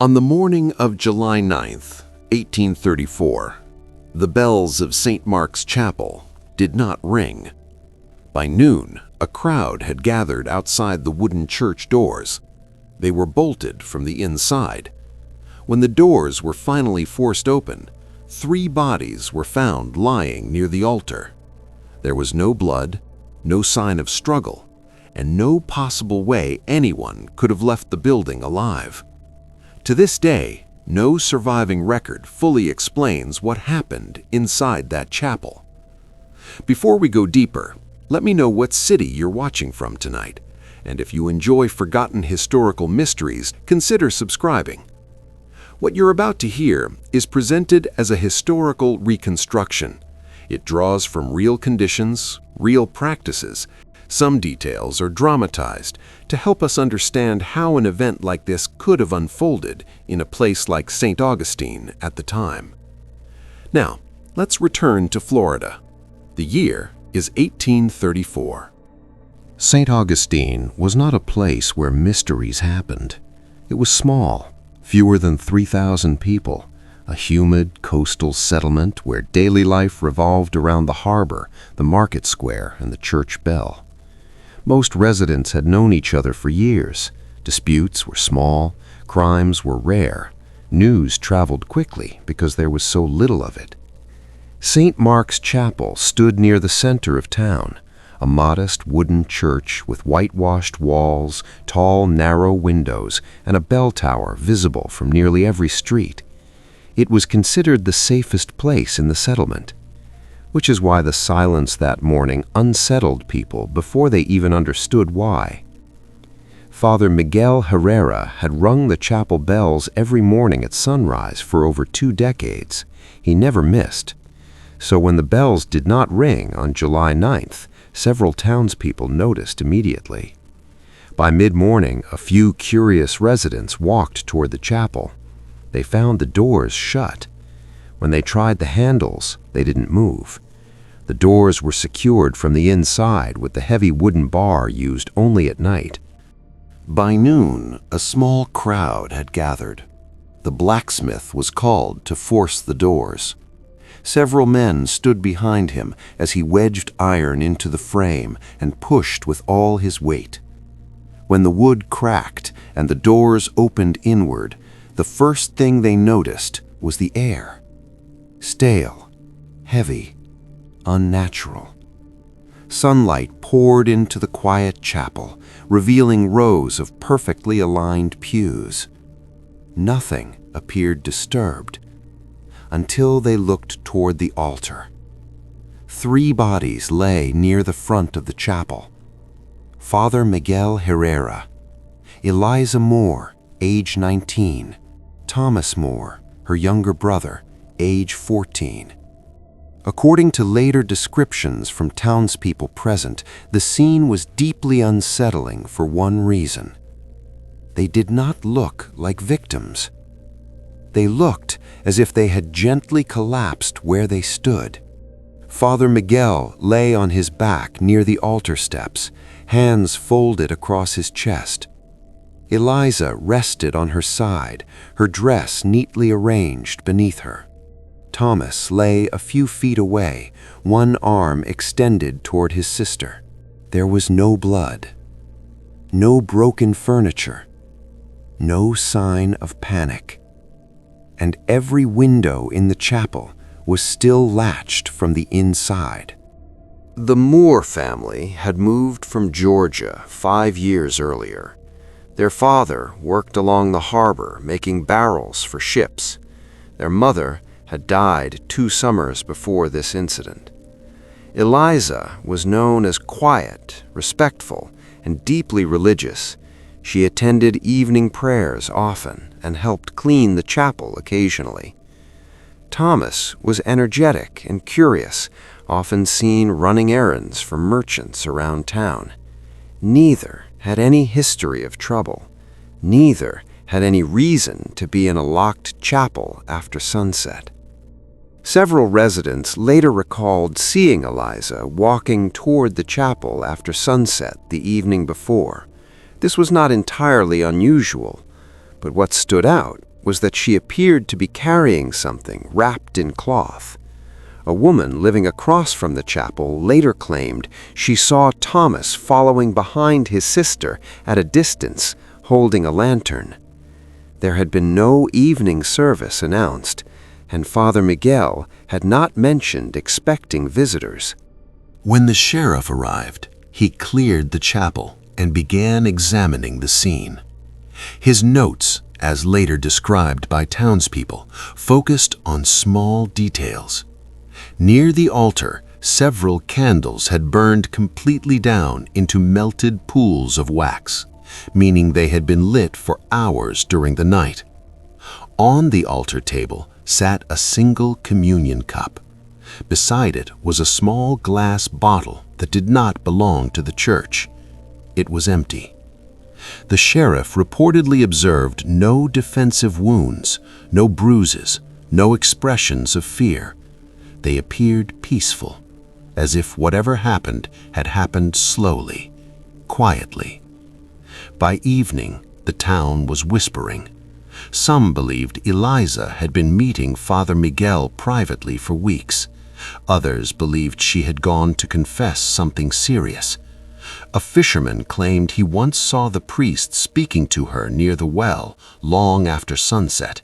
On the morning of July 9th, 1834, the bells of St. Mark's Chapel did not ring. By noon, a crowd had gathered outside the wooden church doors. They were bolted from the inside. When the doors were finally forced open, 3 bodies were found lying near the altar. There was no blood, no sign of struggle, and no possible way anyone could have left the building alive. To this day, no surviving record fully explains what happened inside that chapel. Before we go deeper, let me know what city you're watching from tonight, and if you enjoy forgotten historical mysteries, consider subscribing. What you're about to hear is presented as a historical reconstruction. It draws from real conditions, real practices. Some details are dramatized to help us understand how an event like this could have unfolded in a place like St. Augustine at the time. Now, let's return to Florida. The year is 1834. St. Augustine was not a place where mysteries happened. It was small, fewer than 3,000 people, a humid coastal settlement where daily life revolved around the harbor, the market square, and the church bell. Most residents had known each other for years. Disputes were small, crimes were rare. News traveled quickly because there was so little of it. St. Mark's Chapel stood near the center of town, a modest wooden church with whitewashed walls, tall, narrow windows, and a bell tower visible from nearly every street. It was considered the safest place in the settlement, which is why the silence that morning unsettled people before they even understood why. Father Miguel Herrera had rung the chapel bells every morning at sunrise for over 2 decades. He never missed. So when the bells did not ring on July 9th, several townspeople noticed immediately. By mid-morning, a few curious residents walked toward the chapel. They found the doors shut. When they tried the handles, they didn't move. The doors were secured from the inside with the heavy wooden bar used only at night. By noon, a small crowd had gathered. The blacksmith was called to force the doors. Several men stood behind him as he wedged iron into the frame and pushed with all his weight. When the wood cracked and the doors opened inward, the first thing they noticed was the air. Stale, heavy, unnatural. Sunlight poured into the quiet chapel, revealing rows of perfectly aligned pews. Nothing appeared disturbed until they looked toward the altar. 3 bodies lay near the front of the chapel. Father Miguel Herrera, Eliza Moore, age 19, Thomas Moore, her younger brother, age 14. According to later descriptions from townspeople present, the scene was deeply unsettling for one reason. They did not look like victims. They looked as if they had gently collapsed where they stood. Father Miguel lay on his back near the altar steps, hands folded across his chest. Eliza rested on her side, her dress neatly arranged beneath her. Thomas lay a few feet away, one arm extended toward his sister. There was no blood, no broken furniture, no sign of panic. And every window in the chapel was still latched from the inside. The Moore family had moved from Georgia 5 years earlier. Their father worked along the harbor making barrels for ships. Their mother had died 2 summers before this incident. Eliza was known as quiet, respectful, and deeply religious. She attended evening prayers often and helped clean the chapel occasionally. Thomas was energetic and curious, often seen running errands for merchants around town. Neither had any history of trouble. Neither had any reason to be in a locked chapel after sunset. Several residents later recalled seeing Eliza walking toward the chapel after sunset the evening before. This was not entirely unusual, but what stood out was that she appeared to be carrying something wrapped in cloth. A woman living across from the chapel later claimed she saw Thomas following behind his sister at a distance, holding a lantern. There had been no evening service announced, and Father Miguel had not mentioned expecting visitors. When the sheriff arrived, he cleared the chapel and began examining the scene. His notes, as later described by townspeople, focused on small details. Near the altar, several candles had burned completely down into melted pools of wax, meaning they had been lit for hours during the night. On the altar table sat a single communion cup. Beside it was a small glass bottle that did not belong to the church. It was empty. The sheriff reportedly observed no defensive wounds, no bruises, no expressions of fear. They appeared peaceful, as if whatever happened had happened slowly, quietly. By evening, the town was whispering. Some believed Eliza had been meeting Father Miguel privately for weeks. Others believed she had gone to confess something serious. A fisherman claimed he once saw the priest speaking to her near the well long after sunset.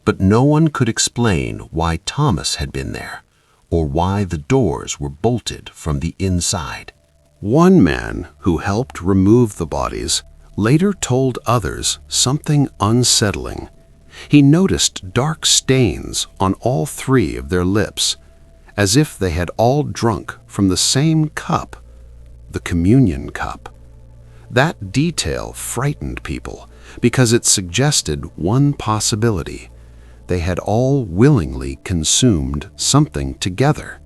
But no one could explain why Thomas had been there, or why the doors were bolted from the inside. One man who helped remove the bodies later told others something unsettling. He noticed dark stains on all three of their lips, as if they had all drunk from the same cup, the communion cup. That detail frightened people because it suggested one possibility. They had all willingly consumed something together.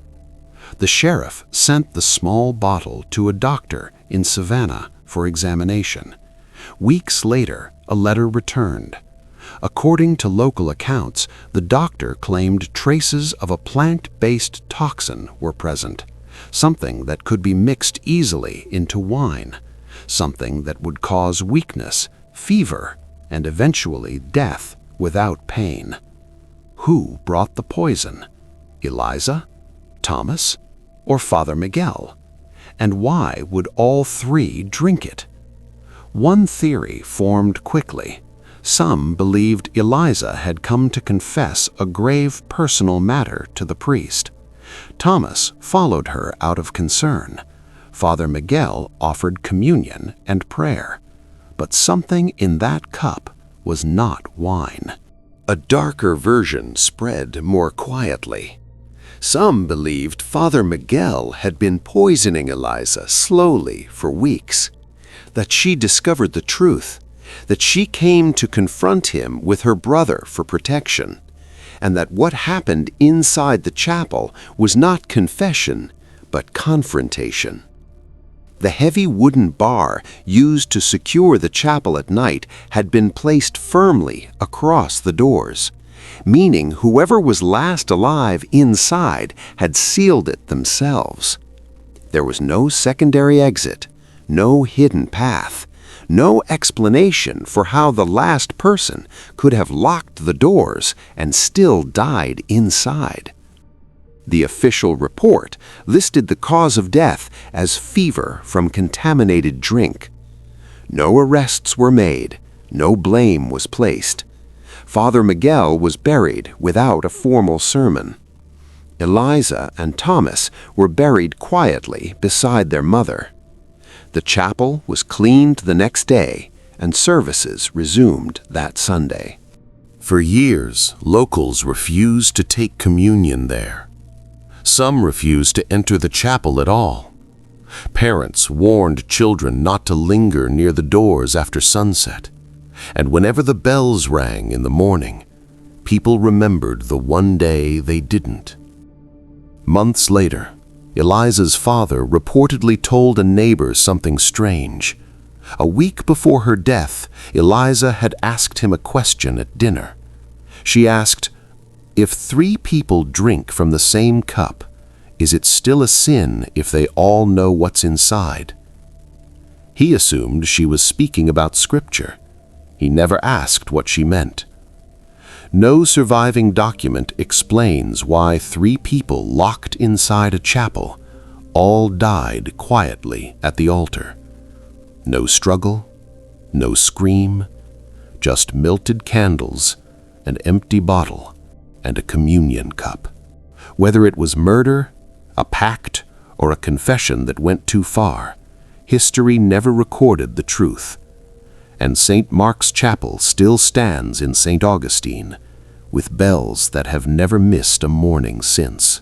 The sheriff sent the small bottle to a doctor in Savannah for examination. Weeks later, a letter returned. According to local accounts, the doctor claimed traces of a plant-based toxin were present, something that could be mixed easily into wine, something that would cause weakness, fever, and eventually death without pain. Who brought the poison? Eliza, Thomas, or Father Miguel? And why would all three drink it? One theory formed quickly. Some believed Eliza had come to confess a grave personal matter to the priest. Thomas followed her out of concern. Father Miguel offered communion and prayer. But something in that cup was not wine. A darker version spread more quietly. Some believed Father Miguel had been poisoning Eliza slowly for weeks, that she discovered the truth, that she came to confront him with her brother for protection, and that what happened inside the chapel was not confession, but confrontation. The heavy wooden bar used to secure the chapel at night had been placed firmly across the doors, meaning whoever was last alive inside had sealed it themselves. There was no secondary exit, no hidden path, no explanation for how the last person could have locked the doors and still died inside. The official report listed the cause of death as fever from contaminated drink. No arrests were made, no blame was placed. Father Miguel was buried without a formal sermon. Eliza and Thomas were buried quietly beside their mother. The chapel was cleaned the next day, and services resumed that Sunday. For years, locals refused to take communion there. Some refused to enter the chapel at all. Parents warned children not to linger near the doors after sunset, and whenever the bells rang in the morning, people remembered the one day they didn't. Months later, Eliza's father reportedly told a neighbor something strange. A week before her death, Eliza had asked him a question at dinner. She asked, "If 3 people drink from the same cup, is it still a sin if they all know what's inside?" He assumed she was speaking about Scripture. He never asked what she meant. No surviving document explains why 3 people locked inside a chapel all died quietly at the altar. No struggle, no scream, just melted candles, an empty bottle, and a communion cup. Whether it was murder, a pact, or a confession that went too far, history never recorded the truth. And St. Mark's Chapel still stands in St. Augustine, with bells that have never missed a morning since.